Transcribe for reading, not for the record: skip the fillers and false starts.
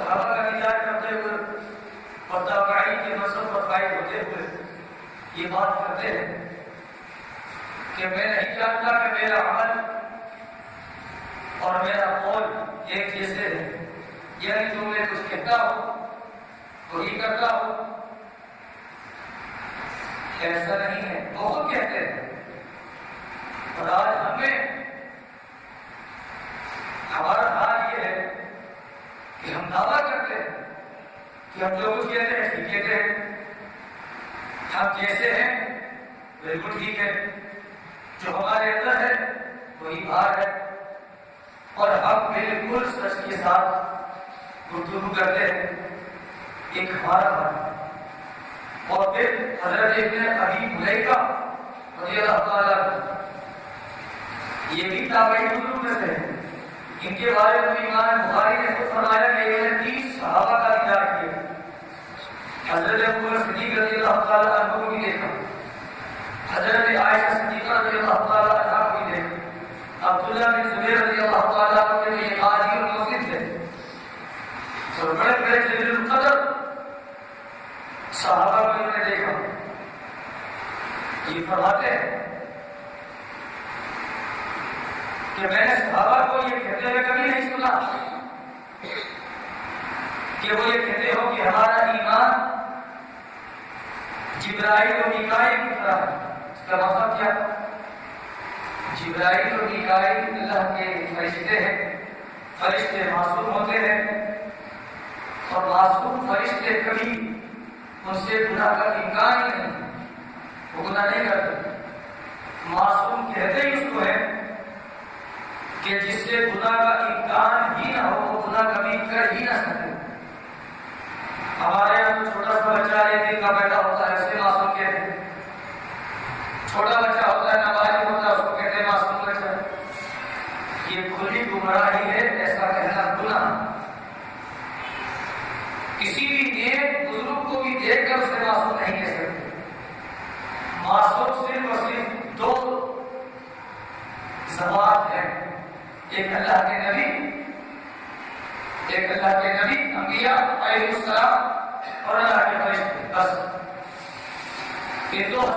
صحابہ کا انتظار کرتے ہوئے اور تابعین کے مسلک پر قائم ہوتے ہوئے یہ بات کرتے ہیں کہ میں نہیں جانتا کہ میرا عمل اور میرا قول ایک جیسے ہے، یعنی جو میں کچھ کہتا ہوں وہی کرتا ہوں، ایسا نہیں ہے، بہت کہتے ہیں۔ اور آج ہمارا حال یہ ہے کہ ہم دعویٰ کرتے ہیں کہ ہم جو کچھ کہتے ہیں ٹھیک کہتے ہیں، ہم جیسے ہیں بالکل ٹھیک ہے، جو ہمارے اندر ہے وہی باہر ہے، اور ہم بالکل سچ کے ساتھ گفتگو کرتے ہیں، ایک ہمارا حال ہے۔ اور پھر حضرت ابن ابی ملیکہ رضی اللہ تعالیٰ عنہ، یہ بھی تابعی بزرگ میں سے ہیں، ان کے بارے میں امام بخاری نے خود فرمایا کہ انہوں نے 30 صحابہ کا دیدار کیا۔ حضرت ابو بکر صدیق رضی اللہ تعالیٰ عنہ کو بھی دیکھا، حضرت عائشہ صدیقہ رضی اللہ تعالیٰ عنہ کو بھی دیکھا، عبداللہ بن زبیر رضی اللہ تعالیٰ عنہ کے لیے قاضی اور مفتی تھے، اور بڑے بڑے جلیل القدر صحابہ کو انہوں نے دیکھا۔ یہ فرماتے ہیں کہ میں نے صحابہ کو یہ کہتے ہوئے کبھی نہیں سنا کہ وہ یہ کہتے ہو کہ ہمارا ایمان جبرائیل و میکائیل کی طرح ہے۔ اس کا مطلب کیا؟ جبرائیل و میکائیل اللہ کے فرشتے ہیں، فرشتے معصوم ہوتے ہیں، اور معصوم فرشتے کبھی ان سے گناہ کا امکان ہی نہیں، وہ گناہ نہیں کرتے۔ معصوم کہتے ہی اس کو ہے کہ جس سے گناہ کا امکان ہی نہ ہو، وہ گناہ کبھی کر ہی نہ سکے۔ ہمارے یہاں تو چھوٹا سا بچہ 1 دن کا پیدا ہوتا ہے، اسے معصوم کہتے ہیں۔ چھوٹا بچہ ہوتا ہے، نابالغ ہوتا ہے، اس کو کہتے ہیں معصوم بچہ۔ یہ کھلی گمراہی ہے ایسا کہنا گناہ۔ کسی بھی نیک بزرگ کو بھی دیکھ کر اسے معصوم نہیں کہہ سکتے۔ معصوم صرف اور صرف 2 ذوات ہیں، ایک اللہ کے نبی، ایک اللہ کے نبی انبیاء علیہ السلام، اور اللہ کے فرشتے، بس یہ 2